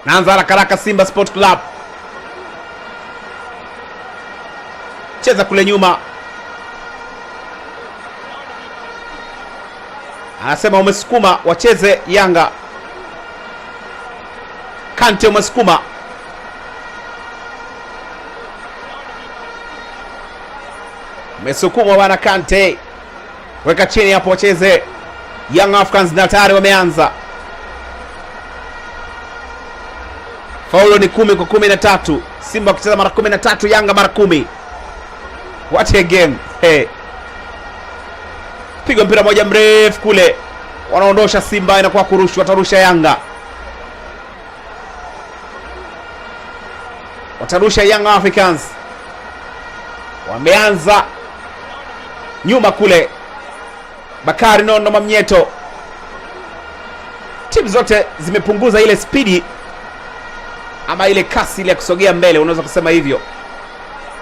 Naanza haraka Simba Sport Club. Cheza kule nyuma. Anasema umesukuma, wacheze Yanga. Kante umesukuma. Umesukuma bwana Kante. Weka chini hapo wacheze Young Africans na tayari wameanza. Faulo ni 10 kwa 13. Simba wakicheza mara 13, Yanga mara 10. What a game. Hey. Piga mpira moja mrefu kule. Wanaondosha Simba, inakuwa kurushwa, watarusha Yanga. Watarusha Young Africans. Wameanza nyuma kule. Bakari Nondo Mwamnyeto. Timu zote zimepunguza ile spidi ama ile kasi ile ya kusogea mbele, unaweza kusema hivyo.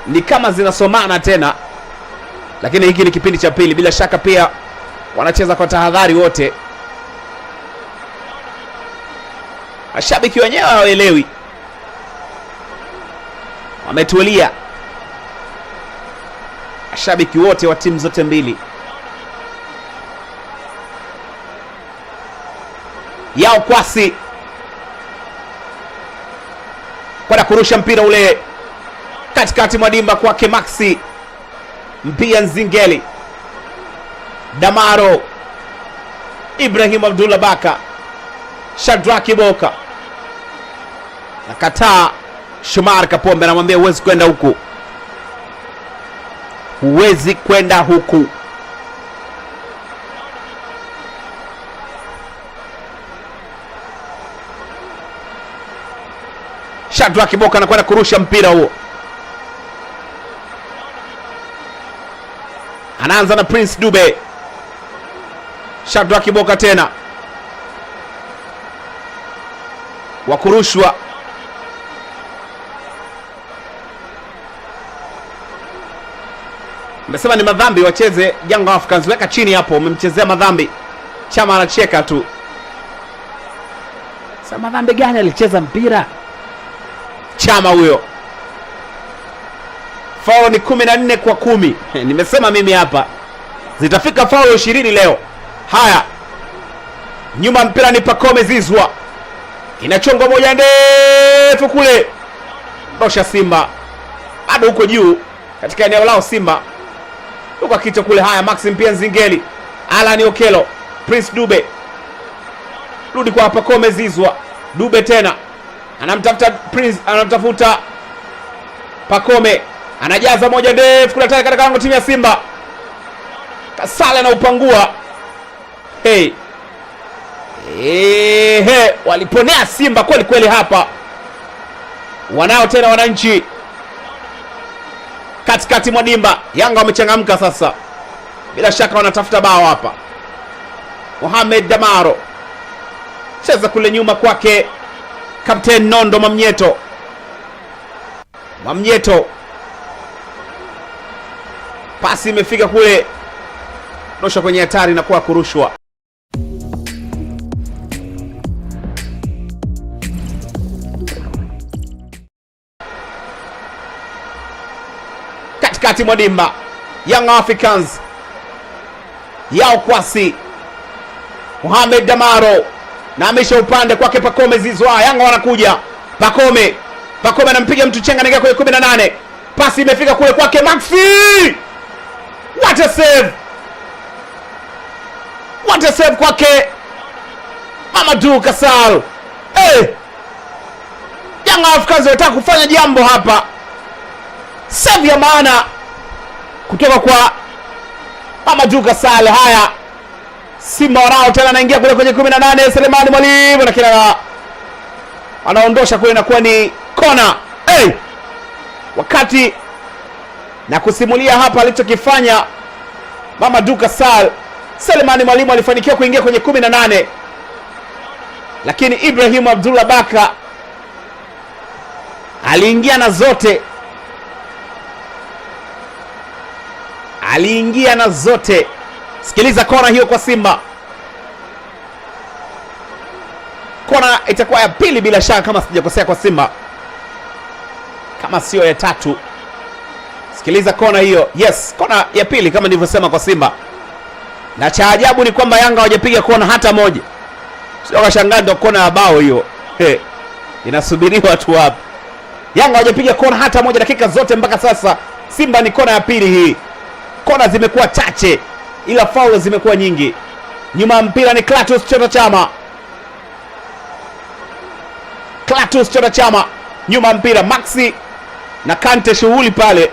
Ni kama zinasomana tena. Lakini hiki ni kipindi cha pili, bila shaka pia wanacheza kwa tahadhari wote. Mashabiki wenyewe hawaelewi. Wametulia. Mashabiki wote wa timu zote mbili. Yao Kwasi kwa kurusha mpira ule katikati mwa dimba kwake Maxi Mpia Nzingeli. Damaro, Ibrahim Abdullah Baka, Shadraki Boka. Nakataa Shomari Kapombe, anamwambia huwezi kwenda huku. Huwezi kwenda huku. Shadraki Boka anakwenda kurusha mpira huo. Anaanza na Prince Dube. Shadraki Boka tena. Wakurushwa. Mmesema ni madhambi wacheze Young Africans. Weka chini hapo, umemchezea madhambi. Chama anacheka tu. Sasa madhambi gani alicheza mpira? Chama huyo. Foul ni 14 kwa 10. Nimesema mimi hapa zitafika foul 20 leo. Haya. Nyuma mpira ni Pacome Zizwa. Inachonga moja ndefu kule. Ndosha Simba. Bado huko juu katika eneo lao Simba. Huko kichwa kule. Haya, Maxi Mpia Nzingeli. Alan Okelo. Prince Dube. Rudi kwa Pacome Zizwa. Dube tena. Anamtafuta Prince, anamtafuta Pacome. Anajaza moja ndefu kule tayari katika lango timu ya Simba. Kasale na upangua. Hey. Waliponea Simba kweli kweli hapa. Wanao tena wananchi. Katikati mwa dimba. Yanga wamechangamka sasa. Bila shaka wanatafuta bao hapa. Mohamed Damaro. Cheza kule nyuma kwake Captain Nondo Mwamnyeto. Mwamnyeto. Pasi imefika kule. Dosha kwenye hatari na kuwa kurushwa. Katikati mwa dimba. Young Africans. Yao Kwasi. Mohamed Damaro. Na amisha upande kwake Pacome Zizwa. Yanga wanakuja. Pacome anampiga mtu chenga nega kwenye 18. Pasi imefika kule kwake Maxi. What a save. What a save kwake Mamadou Kasal. Young Africans wanataka kufanya jambo hapa. Save ya maana kutoka kwa Mamadou Kasal. Haya. Simba wanao tena anaingia kule kwenye 18. Selemani Mwalimu na kila anaondosha kule, inakuwa ni kona. Wakati na kusimulia hapa alichokifanya Mamadou Kasal, Selemani Mwalimu alifanikiwa kuingia kwenye 18, lakini Ibrahim Abdullah Baka aliingia na zote. Aliingia na zote. Sikiliza kona hiyo kwa Simba. Kona itakuwa ya pili bila shaka kama sijakosea kwa Simba, kama sio ya tatu. Sikiliza kona hiyo. Yes, kona ya pili kama nilivyosema kwa Simba. Na cha ajabu ni kwamba Yanga hawajapiga kona hata moja. Sio kashangaa ndio kona ya bao hiyo. Inasubiriwa tu hapa. Yanga hawajapiga kona hata moja dakika zote mpaka sasa. Simba ni kona ya pili hii. Kona zimekuwa chache ila foul zimekuwa nyingi. Nyuma mpira ni Clatous Chota Chama. Clatous Chota Chama. Nyuma mpira Maxi na Kante shughuli pale.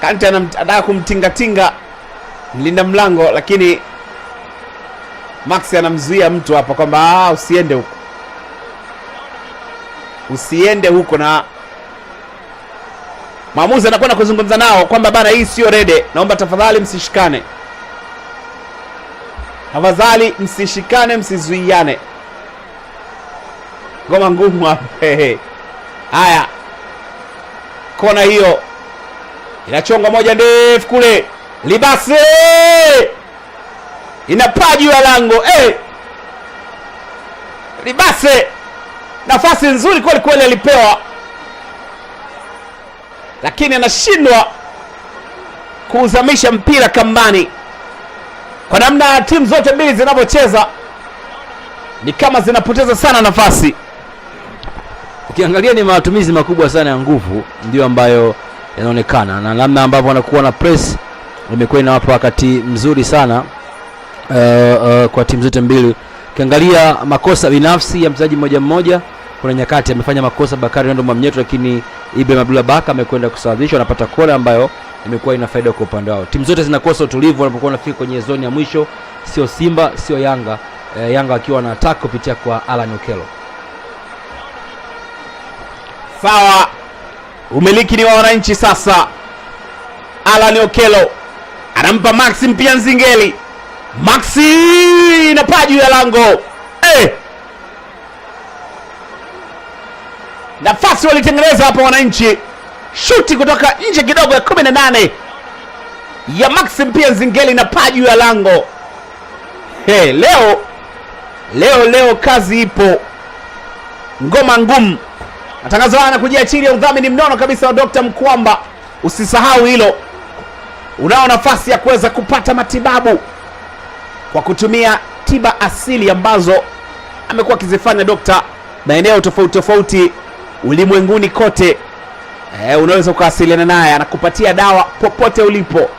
Kante anataka kumtingatinga mlinda mlango, lakini Maxi anamzuia mtu hapa kwamba usiende huko. Usiende huko, na maamuzi anakwenda kuzungumza nao kwamba bana, hii sio rede. Naomba tafadhali msishikane. Tafadhali msishikane, msizuiane. Ngoma ngumu hapa. Haya. Kona hiyo inachonga moja ndefu kule. Libase inapaa juu ya lango. Libase nafasi nzuri kweli kweli alipewa, lakini anashindwa kuuzamisha mpira kambani. Kwa namna timu zote mbili zinavyocheza ni kama zinapoteza sana nafasi. Ukiangalia ni matumizi makubwa sana ya nguvu ndio ambayo yanaonekana, na namna ambavyo wanakuwa na press imekuwa inawapa wakati mzuri sana kwa timu zote mbili. Ukiangalia makosa binafsi ya mchezaji mmoja mmoja, kuna nyakati amefanya makosa Bakari Nondo Mwamnyeto, lakini Ibrahim Abdullah Baka amekwenda kusawazisha, wanapata kona ambayo imekuwa ina faida kwa upande wao. Timu zote zinakosa utulivu wanapokuwa wanafika kwenye zoni ya mwisho, sio Simba, sio Yanga. Yanga wakiwa na attack kupitia kwa Alan Okello. Sawa, umiliki ni wa wananchi sasa. Alan Okello anampa Maxi mpia Nzingeli. Maxi na paju ya lango. Nafasi walitengeneza hapa wananchi. Shuti kutoka nje kidogo ya 18 ya Maxi mpia Nzingeli na paju ya lango. Leo kazi ipo. Ngoma ngumu. Matangazo haya yanakujia chini ya udhamini mnono kabisa wa Dr. Mkwamba. Usisahau hilo. Unao nafasi ya kuweza kupata matibabu kwa kutumia tiba asili ambazo amekuwa akizifanya Dr. maeneo tofauti tofauti ulimwenguni kote. Unaweza ukawasiliana naye, anakupatia dawa popote ulipo.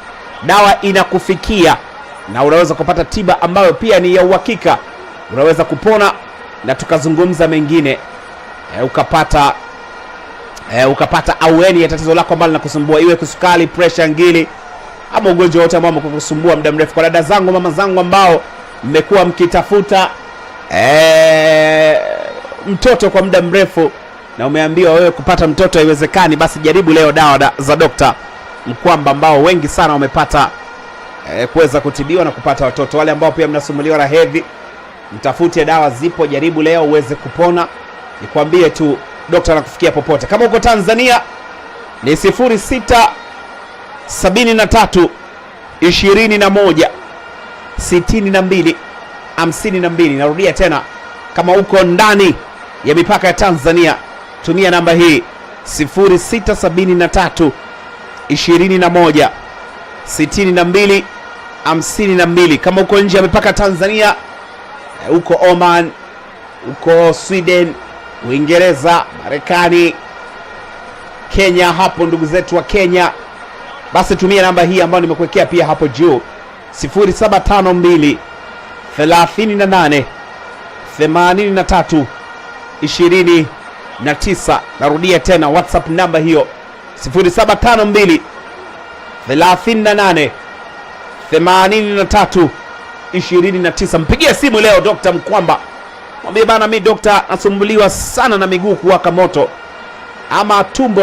Dawa inakufikia na unaweza kupata tiba ambayo pia ni ya uhakika. Unaweza kupona na tukazungumza mengine. Ukapata aweni ya tatizo lako ambalo linakusumbua, iwe kusukari, pressure, ngili ama ugonjwa wote ambao umekusumbua muda mrefu. Kwa dada zangu, mama zangu ambao mmekuwa mkitafuta mtoto kwa muda mrefu na umeambiwa wewe kupata mtoto haiwezekani, basi jaribu leo dawa za Dr. Mkwamba ambao wengi sana wamepata kuweza kutibiwa na kupata watoto. Wale ambao pia mnasumbuliwa na hedhi, mtafute dawa, zipo, jaribu leo uweze kupona. Nikwambie tu Dr. anakufikia popote. Kama uko Tanzania ni 0673 21 62 52. Narudia tena, kama uko ndani ya mipaka ya Tanzania tumia namba hii 0673 21 62 52. Kama uko nje ya mipaka ya Tanzania, uko Oman, uko Sweden, Uingereza, Marekani, Kenya, hapo ndugu zetu wa Kenya, basi tumia namba hii ambayo nimekuwekea pia hapo juu 0752 38 83 29. Narudia tena WhatsApp namba hiyo 0752 38 83 29. Mpigie simu leo Dr. Mkwamba, mwambie bana, mimi Dr. nasumbuliwa sana na miguu kuwaka moto, ama tumbo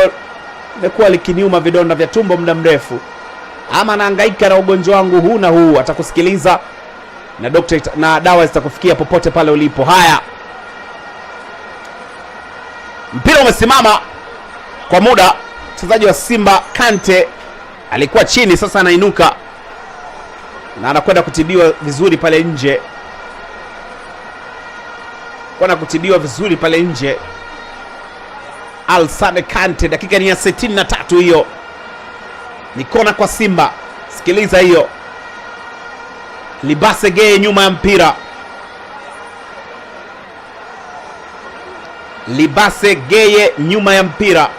imekuwa likiniuma, vidonda vya tumbo muda mrefu, ama nahangaika na ugonjwa wangu huu na huu. Atakusikiliza na Dr. na dawa zitakufikia popote pale ulipo. Haya, mpira umesimama kwa muda. Mchezaji wa Simba Kante alikuwa chini, sasa anainuka na anakwenda kutibiwa vizuri pale nje. Kuna kutibiwa vizuri pale nje. Alsane Kante, dakika ni ya 63 hiyo. Ni kona kwa Simba. Sikiliza hiyo. Libase Geye nyuma ya mpira. Libase Geye nyuma ya mpira.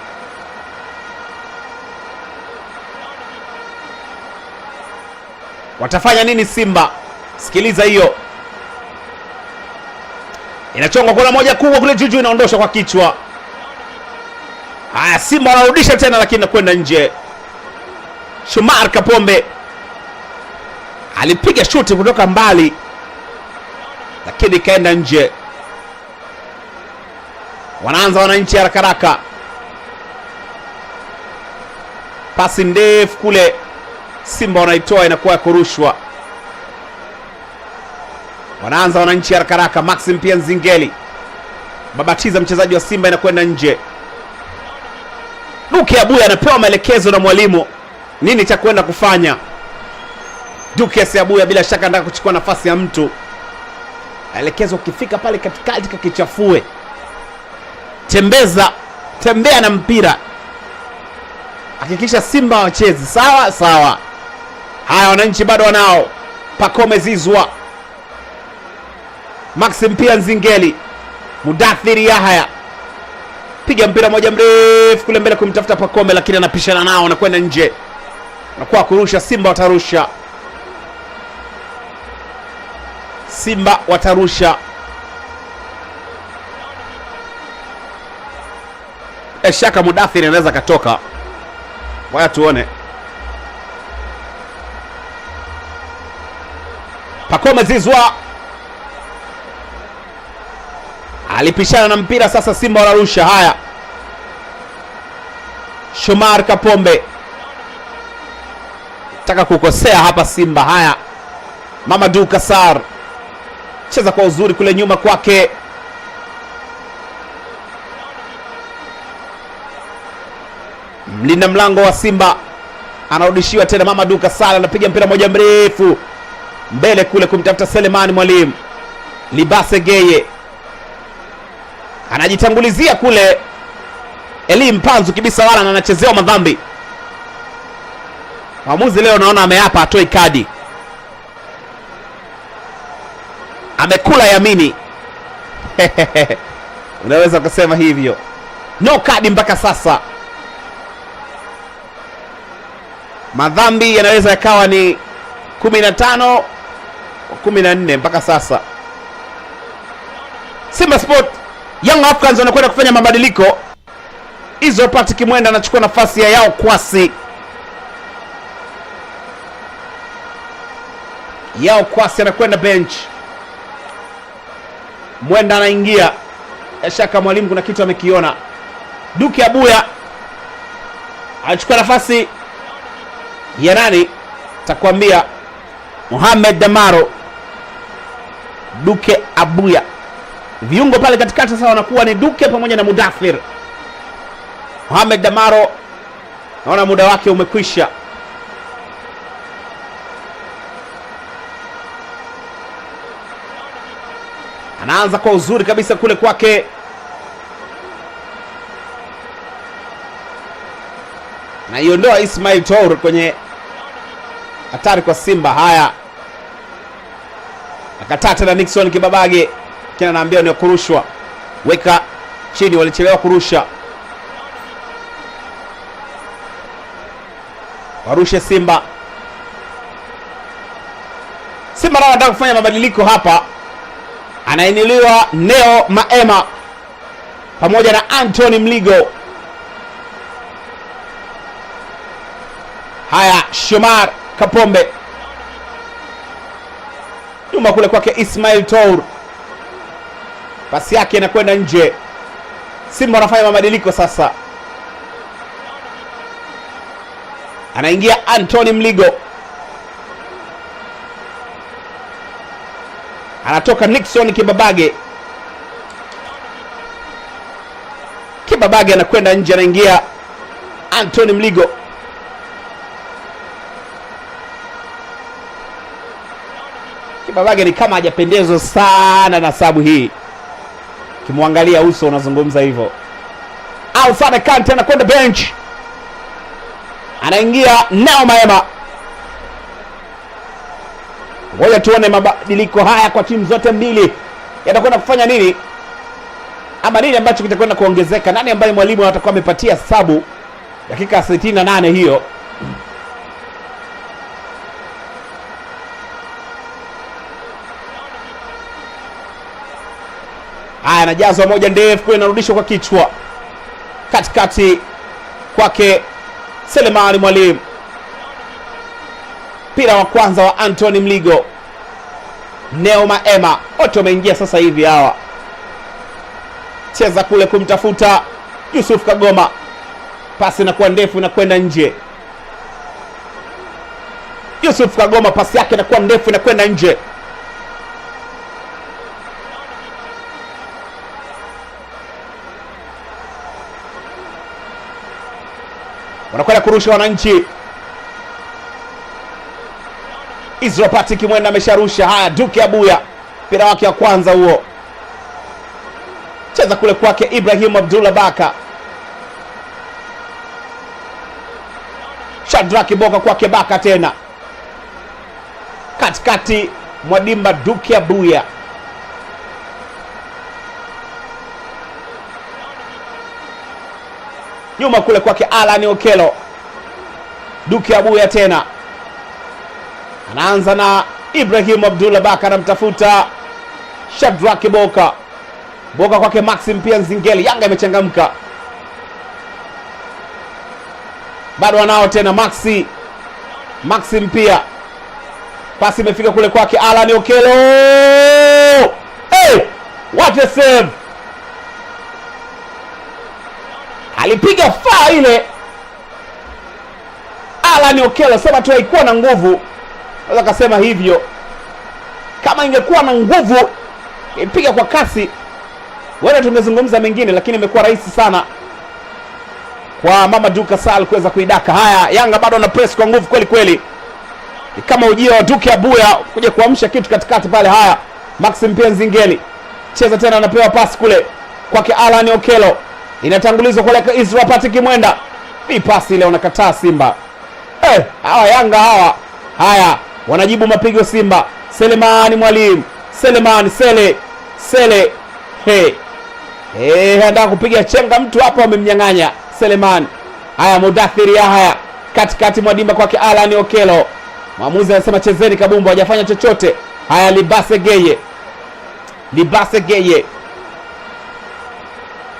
Watafanya nini Simba? Sikiliza hiyo. Inachongwa kona moja kubwa kule juu, inaondosha kwa kichwa. Haya, Simba wanarudisha tena, lakini nakwenda nje. Shomari Kapombe alipiga shuti kutoka mbali, lakini ikaenda nje. Wanaanza wananchi haraka haraka. Pasi ndefu kule, Simba wanaitoa, inakuwa ya kurushwa. Wanaanza wananchi haraka haraka. Maxim pia Nzingeli babatiza mchezaji wa Simba, inakwenda nje. Duke Abuya anapewa maelekezo na mwalimu nini cha kwenda kufanya. Duke Abuya bila shaka anataka kuchukua nafasi ya mtu. Maelekezo, ukifika pale katikati kakichafue. Tembea na mpira. Hakikisha Simba wachezi sawa sawa. Haya, wananchi bado wanao. Pacome Zizwa, Maxim pia Nzingeli, Mudathiri Yahya, piga mpira moja mrefu kule mbele kumtafuta Pacome, lakini anapishana nao na kwenda nje. Nakuwa kurusha. Simba watarusha. Simba watarusha. Shaka Mudathiri anaweza katoka. Waya tuone. Pacome Zizwa alipishana na mpira, sasa Simba wanarusha. Haya, Shomari Kapombe taka kukosea hapa Simba. Haya, Mamadou Kassar cheza kwa uzuri kule nyuma kwake. Mlinda mlango wa Simba anarudishiwa tena. Mamadou Kassar anapiga mpira moja mrefu mbele kule kumtafuta Selemani Mwalimu. Libase Geye anajitangulizia kule. Elim Panzu kibisa wala anachezewa madhambi. Mwamuzi leo naona ameapa atoi kadi. Amekula yamini. Unaweza kusema hivyo. No kadi mpaka sasa. Madhambi yanaweza yakawa ni 15 14 mpaka sasa. Simba Sport Young Africans wanakwenda kufanya mabadiliko. Izo Patrick Mwenda anachukua nafasi ya Yao Kwasi. Yao Kwasi anakwenda bench. Mwenda anaingia. Shaka mwalimu kuna kitu amekiona. Duke Abuya anachukua nafasi ya nani? Takwambia Mohamed Damaro. Duke Abuya. Viungo pale katikati sasa wanakuwa ni Duke pamoja na Mudathir. Mohamed Damaro naona muda wake umekwisha. Anaanza kwa uzuri kabisa kule kwake. Na iondoa Ismail Toure kwenye hatari kwa Simba. Haya, akataa tena Nixon Kibabage. Kina anaambia ni kurushwa. Weka chini, walichelewa kurusha. Warushe Simba. Simba nao wanataka kufanya mabadiliko hapa. Anainuliwa Neo Maema pamoja na Anthony Mligo. Haya, Shomar Kapombe nyuma kule kwake Ismail Toure. Pasi yake inakwenda nje. Simba wanafanya mabadiliko sasa. Anaingia Anthony Mligo. Anatoka Nixon Kibabage. Kibabage anakwenda nje, anaingia Anthony Mligo. Kibabage ni kama hajapendezwa sana na sabu hii. Kimwangalia uso unazungumza hivyo. Alfane Kante anakwenda bench. Anaingia Neo Maema. Ngoja tuone mabadiliko haya kwa timu zote mbili yatakwenda kufanya nini, ama nini ambacho kitakwenda kuongezeka. Nani ambaye mwalimu atakuwa amepatia sabu dakika 68 hiyo. Haya, anajazwa moja ndefu kule, inarudishwa kwa kichwa katikati kwake Selemani Mwalimu. Mpira wa kwanza wa Anthony Mligo. Neo Maema wote wameingia sasa hivi hawa. Cheza kule kumtafuta Yusuf Kagoma. Pasi inakuwa ndefu, inakwenda nje. Yusuf Kagoma, pasi yake inakuwa ndefu, inakwenda nje. Wanakwenda kurusha wananchi. Israel Patrick Mwenda amesharusha. Haya, Duke Abuya mpira wake wa kwanza huo. Cheza kule kwake Ibrahim Abdullah Baka. Shadrack Boka kwake Baka tena. Katikati Mwadimba Duke Abuya. Nyuma kule kwake Alan Okelo. Duke Abuya tena. Anaanza na Ibrahim Abdullah Baka, anamtafuta Shadrack Boka. Boka kwake Maxim pia Nzingeli. Yanga imechangamka. Bado wanao tena Maxim pia. Pasi imefika kule kwake Alan Okelo. Hey! What a save! Alipiga faa ile Alan Okelo, sema tu haikuwa na nguvu. Naweza kusema hivyo. Kama ingekuwa na nguvu, ipiga kwa kasi, wewe tungezungumza mengine, lakini imekuwa rahisi sana kwa Mamadou Kasal kuweza kuidaka. Haya, Yanga bado na press kwa nguvu kweli kweli. Kama ujio wa Duke Abuya kuja kuamsha kitu katikati pale. Haya, Maxim pia Nzingeli. Cheza tena, anapewa pasi kule kwake Alan Okelo. Inatangulizwa kwa Israel Patrick Mwenda. Hii pasi ile wanakataa Simba. Hawa Yanga hawa. Haya, wanajibu mapigo Simba. Selemani Mwalimu. Sele. Anataka kupiga chenga mtu hapa, wamemnyang'anya Selemani. Haya, Mudathiri haya. Katikati Mwadimba kwake Alan Okelo. Mwamuzi anasema chezeni kabumbu, hajafanya chochote. Haya, Libase Geye.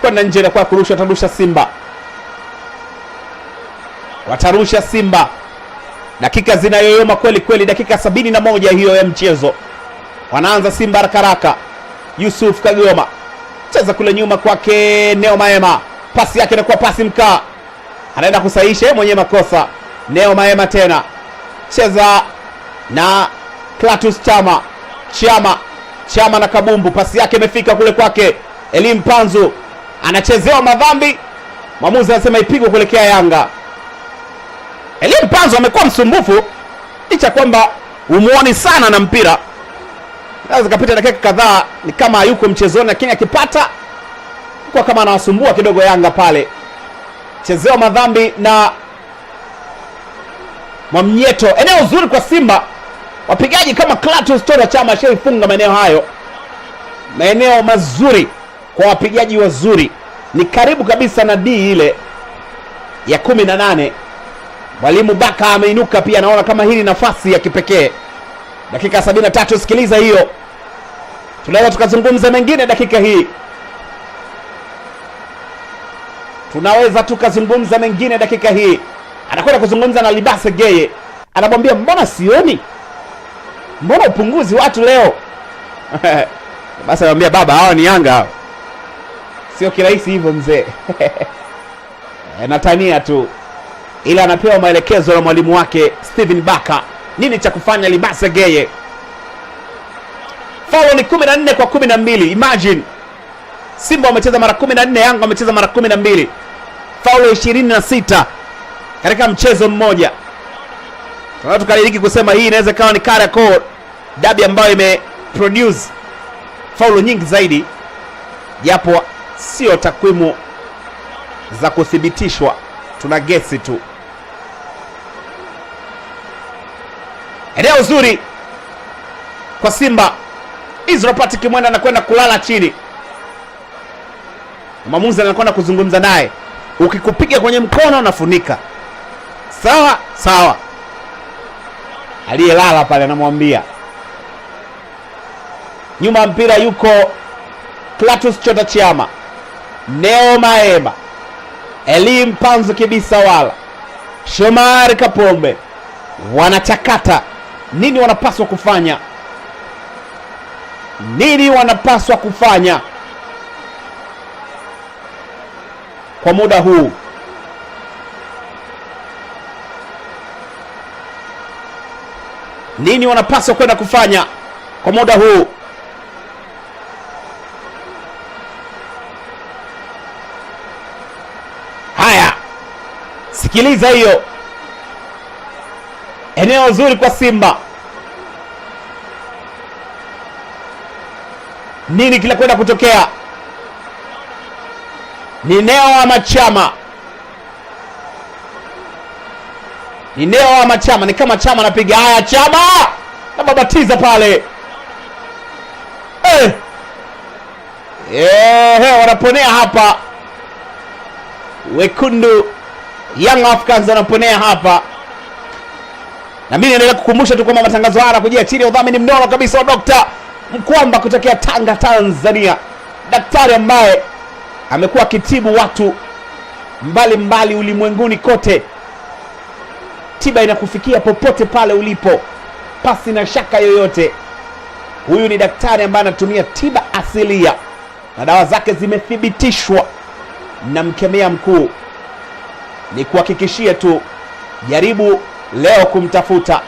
Kwenda nje na kwa kurusha, watarusha Simba. Dakika zinayoyoma kweli kweli, dakika 71 hiyo ya mchezo. Wanaanza Simba haraka. Yusuf Kagoma. Cheza kule nyuma kwake Neo Maema. Pasi yake inakuwa pasi mkaa. Anaenda kusahisha mwenye makosa. Neo Maema tena. Cheza na Clatous Chama na kabumbu. Pasi yake imefika kule kwake Elim Panzu. Anachezewa madhambi. Mwamuzi anasema ipigwe kuelekea Yanga. Elim Panzu amekuwa msumbufu, licha kwamba umuoni sana na mpira. Naweza kapita dakika kadhaa ni kama hayuko mchezoni, lakini akipata kwa kama anawasumbua kidogo Yanga pale. Chezewa madhambi na Mwamnyeto. Eneo zuri kwa Simba. Wapigaji kama Clatous Chama shaifunga maeneo hayo. Maeneo mazuri kwa wapigaji wazuri. Ni karibu kabisa na D ile ya 18. Mwalimu Baka ameinuka pia, naona kama hili nafasi ya kipekee. Dakika 73, sikiliza hiyo. Tunaweza tukazungumza mengine dakika hii. Anakwenda kuzungumza na Libase Geye. Anamwambia mbona sioni? Mbona upunguzi watu leo? Basi anamwambia baba, hawa ni Yanga. Sio kirahisi hivyo mzee. Natania tu. Ila anapewa maelekezo na mwalimu wake Steven Baka. Nini cha kufanya Libase Geye? Foul ni 14 kwa 12. Imagine. Simba wamecheza mara 14, Yanga wamecheza mara 12. Foul 26 katika mchezo mmoja. Tunataka tukaliriki kusema hii inaweza kawa ni Kariakoo dabi ambayo imeproduce foul nyingi zaidi. japo sio takwimu za kuthibitishwa, tuna gesi tu. Eneo zuri kwa Simba. Israel Patrick Mwenda anakwenda kulala chini, mwamuzi anakwenda kuzungumza naye. Ukikupiga kwenye mkono unafunika, sawa sawa. Aliyelala pale anamwambia. Nyuma mpira yuko Clatous Chota Chama, Neo Maema, Elie Mpanzu Kibisawala, Shomari Kapombe. Wanachakata. Nini wanapaswa kufanya? Nini wanapaswa kufanya kwa muda huu? Nini wanapaswa kwenda kufanya kwa muda huu? Haya, sikiliza hiyo. Eneo zuri kwa Simba. Nini kinakwenda kutokea? Ni Neo ama Chama? Ni Neo ama Chama? Ni kama Chama anapiga. Haya, Chama na babatiza pale. Wanaponea hapa wekundu. Young Africans wanaponea hapa. Na mimi naendelea kukumbusha tu kwamba matangazo haya yanakujia chini ya udhamini mnono kabisa wa Dr. Mkwamba kutokea Tanga, Tanzania. Daktari ambaye amekuwa akitibu watu mbalimbali ulimwenguni kote. Tiba inakufikia popote pale ulipo, pasi na shaka yoyote. Huyu ni daktari ambaye anatumia tiba asilia na dawa zake zimethibitishwa na mkemia mkuu. Ni kuhakikishia tu, jaribu leo kumtafuta,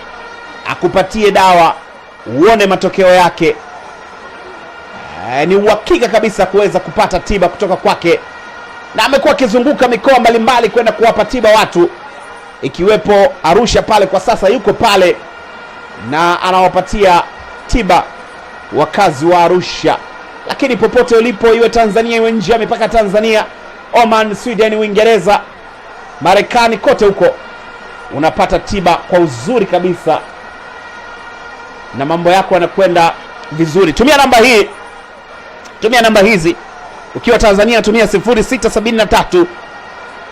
akupatie dawa, uone matokeo yake. Ni uhakika kabisa kuweza kupata tiba kutoka kwake, na amekuwa akizunguka mikoa mbalimbali kwenda kuwapa tiba watu, ikiwepo Arusha pale. Kwa sasa yuko pale na anawapatia tiba wakazi wa Arusha. Lakini popote ulipo, iwe Tanzania iwe nje ya mipaka Tanzania, Oman, Sweden, Uingereza, Marekani, kote huko unapata tiba kwa uzuri kabisa na mambo yako yanakwenda vizuri. Tumia namba hii, tumia namba hizi. Ukiwa Tanzania tumia 0673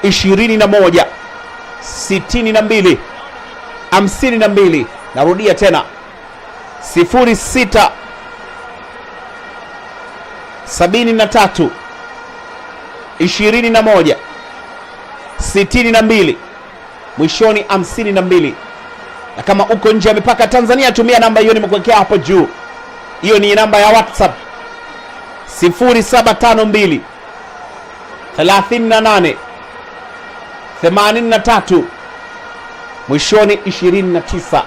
21 62 52. Narudia tena 0673 21 62 mwishoni 52. Na kama uko nje ya mipaka Tanzania tumia namba hiyo nimekuwekea hapo juu. Hiyo ni namba ya WhatsApp 0752 38 83 mwishoni 29.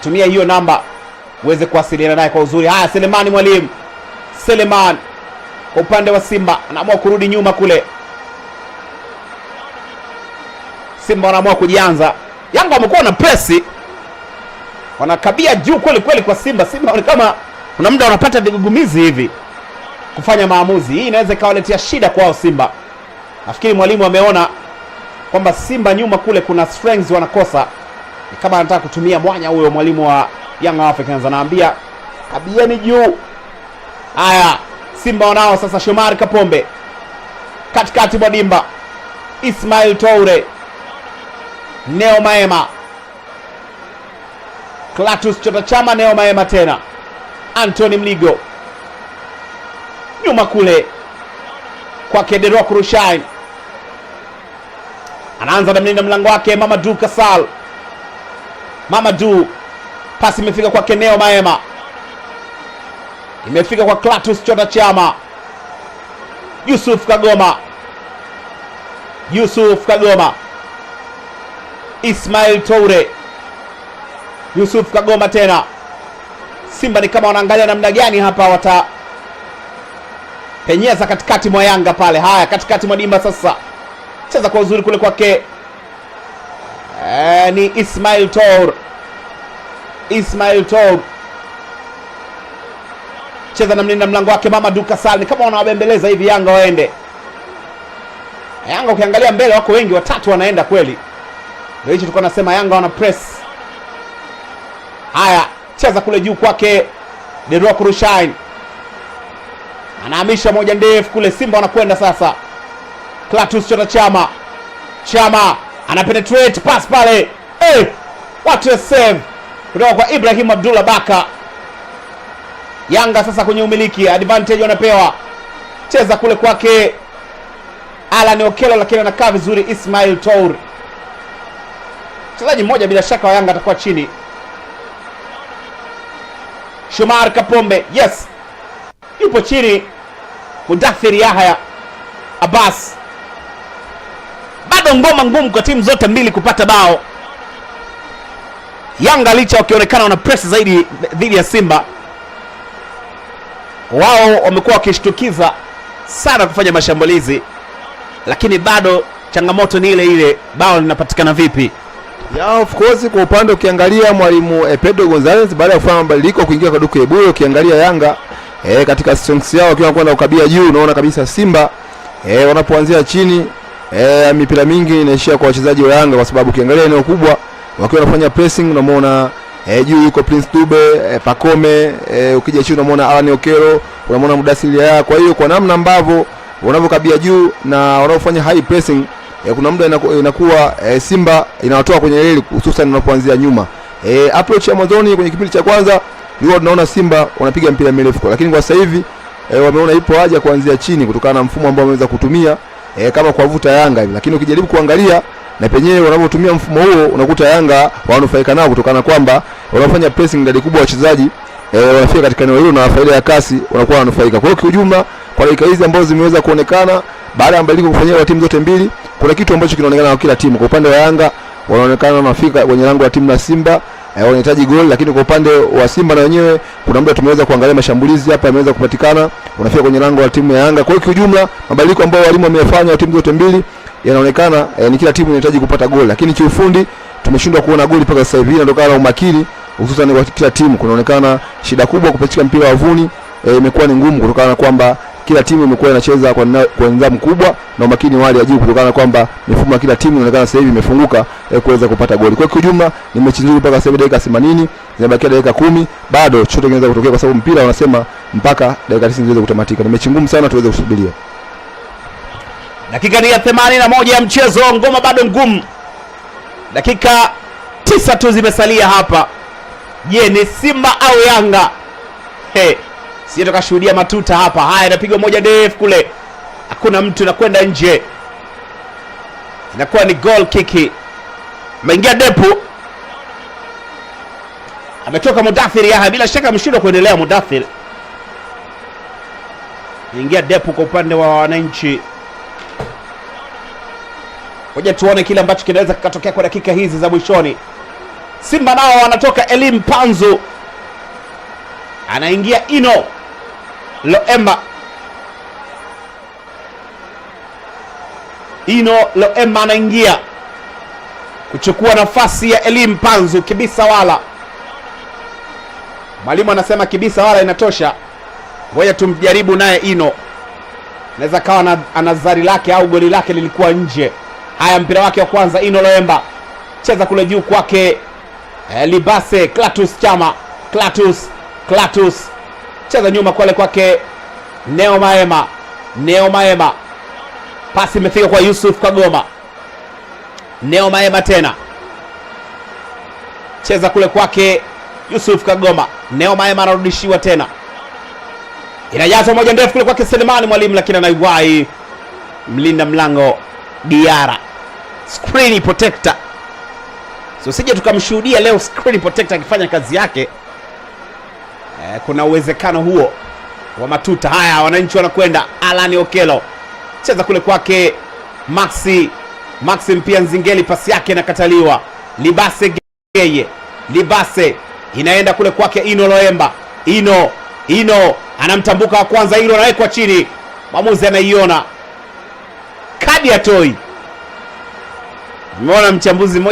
Tumia hiyo namba uweze kuwasiliana naye kwa uzuri. Haya, Selemani Mwalimu, Seleman kwa upande wa Simba anaamua kurudi nyuma kule. Simba wanaamua kujianza. Yanga wamekuwa na presi, wanakabia juu kweli kweli kwa Simba. Simba ni kama kuna muda wanapata vigugumizi hivi kufanya maamuzi. Hii inaweza ikawaletea shida kwao Simba. Nafikiri mwalimu ameona kwamba Simba nyuma kule kuna strengths wanakosa, ni kama anataka kutumia mwanya huyo. Mwalimu wa Young Africans anaambia kabieni juu. Haya, Simba wanao sasa Shomari Kapombe katikati mwa dimba, Ismail Toure, Neo Maema, Clatous Chota Chama, Neo Maema tena, Anthony Mligo nyuma kule kwa Kederock Rushain. Anaanza na mlinda mlango wake Mamadou Kasal. Mamadou, pasi imefika kwa Neo Maema, imefika kwa Clatous Chota Chama. Yusuf Kagoma, Yusuf Kagoma, Ismail Toure, Yusuf Kagoma tena. Simba ni kama wanaangalia namna gani hapa watapenyeza katikati mwa Yanga pale. Haya, katikati mwa dimba sasa, cheza kwa uzuri kule kwake ni Ismail Toure. Ismail Toure cheza na mlinda mlango wake Mamadou Kasali, kama wanawabembeleza hivi Yanga waende. Yanga ukiangalia mbele wako wengi, watatu wanaenda kweli. Ndio hicho tulikuwa nasema Yanga wana press. Haya, cheza kule juu kwake Derock Rushain. Anahamisha moja ndefu kule, Simba wanakwenda sasa. Clatous Chama. Chama ana penetrate pass pale. What a save kutoka kwa Ibrahim Abdullah Baka. Yanga sasa kwenye umiliki, advantage wanapewa. Cheza kule kwake Alan Okello, lakini anakaa vizuri Ismail Tour. Mchezaji mmoja bila shaka wa Yanga atakuwa chini. Shomari Kapombe, yes, yupo chini. Mudathir Yahya Abbas. Bado ngoma ngumu kwa timu zote mbili kupata bao. Yanga licha wakionekana wana press zaidi dhidi ya Simba, wao wamekuwa wakishtukiza sana kufanya mashambulizi, lakini bado changamoto ni ile ile, bao linapatikana vipi? Of course kwa upande ukiangalia mwalimu Pedro Gonzalez baada ya kufanya mabadiliko kuingia kwa Duke Ebuye, ukiangalia Yanga katika strengths yao wakiwa kwenda ukabia juu, unaona kabisa Simba wanapoanzia chini mipira mingi inaishia kwa wachezaji wa Yanga, kwa sababu ukiangalia eneo kubwa wakiwa wanafanya pressing, unamwona juu yuko Prince Dube, Pacome, ukija chini unamwona Alan Okello, unamwona Mudathir Yahya. Kwa hiyo kwa namna ambavyo wanavyokabia juu na wanaofanya high pressing, kuna muda inakuwa Simba inawatoa kwenye reli, hususan unapoanzia nyuma. Approach ya mwanzoni kwenye kipindi cha kwanza ndio tunaona Simba wanapiga mpira mirefu, lakini kwa sasa hivi wameona ipo haja kuanzia chini kutokana na mfumo ambao wameweza kutumia kama kuwavuta Yanga hivi. Lakini ukijaribu kuangalia na penyewe wanavyotumia mfumo huo, unakuta Yanga wanufaika nao kutokana kwamba wanafanya pressing idadi kubwa wachezaji wanafika katika eneo hilo, na faida ya kasi wanakuwa wanufaika. Kwa hiyo kwa ujumla, kwa dakika hizi ambazo zimeweza kuonekana baada ya mabadiliko kufanywa kwa timu zote mbili, kuna kitu ambacho kinaonekana kwa kila timu. Kwa upande wa Yanga wanaonekana wanafika kwenye lango la timu la Simba, wanahitaji goli, lakini kwa upande wa Simba na wenyewe kuna muda tumeweza kuangalia mashambulizi hapa yameweza kupatikana, wanafika kwenye lango la timu ya Yanga. Kwa hiyo kwa ujumla, mabadiliko ambayo walimu wamefanya wa timu zote mbili yanaonekana ni kila timu inahitaji kupata goli, lakini kiufundi tumeshindwa kuona goli mpaka sasa hivi, inatokana na umakini hususan kwa kila timu. Kunaonekana shida kubwa kupachika mpira wavuni, imekuwa ni ngumu kutokana na kwamba kila timu imekuwa inacheza kwa nidhamu kubwa na umakini wa hali ya juu, kutokana na kwamba mifumo ya kila timu inaonekana sasa hivi imefunguka kuweza kupata goli. Kwa kijumla ni mechi nzuri mpaka sasa hivi, dakika 80 zimebakia dakika 10, bado chochote kinaweza kutokea kwa sababu mpira wanasema mpaka dakika 90 ziweze kutamatika. Ni mechi ngumu sana, tuweze kusubiria. Dakika ni ya 81 ya mchezo, ngoma bado ngumu. Dakika 9 tu zimesalia hapa. Je, ni Simba au Yanga? Sisi tukashuhudia matuta hapa. Haya, inapigwa moja ndefu kule, hakuna mtu, inakwenda nje, inakuwa ni goal kick. Ameingia Depu, ametoka Mudathir Yahya, bila shaka mshindo kuendelea. Mudathir ingia Depu kwa upande wa wananchi. Ngoja tuone kile ambacho kinaweza kikatokea kwa dakika hizi za mwishoni. Simba nao wanatoka Elim Panzu, anaingia Ino Loemba. Ino Loemba anaingia kuchukua nafasi ya Elim Panzu. Kibisa Wala, mwalimu anasema Kibisa Wala inatosha, ngoja tumjaribu naye Ino, naweza kawa anazari lake au goli lake lilikuwa nje. Haya, mpira wake wa kwanza Ino Loemba, cheza kule juu kwake Libase Clatous Chama. Clatous cheza nyuma kwake Neo Maema. Pasi imefika kwa Yusuf Kagoma. Neo Maema tena, cheza kule kwake Yusuf Kagoma. Neo Maema anarudishiwa tena, inajazwa moja ndefu kule kwake Selemani Mwalimu, lakini anaiwahi mlinda mlango Diara. Screen protector, so sije tukamshuhudia leo screen protector akifanya kazi yake. Kuna uwezekano huo wa matuta. Haya, wananchi wanakwenda. Alan Okello cheza kule kwake Maxi pia Nzingeli, pasi yake inakataliwa. Libase inaenda kule kwake Ino Loemba. Ino anamtambuka wa kwanza, Ino anawekwa chini, mwamuzi anaiona kadi ya toi. Umeona mchambuzi mmoja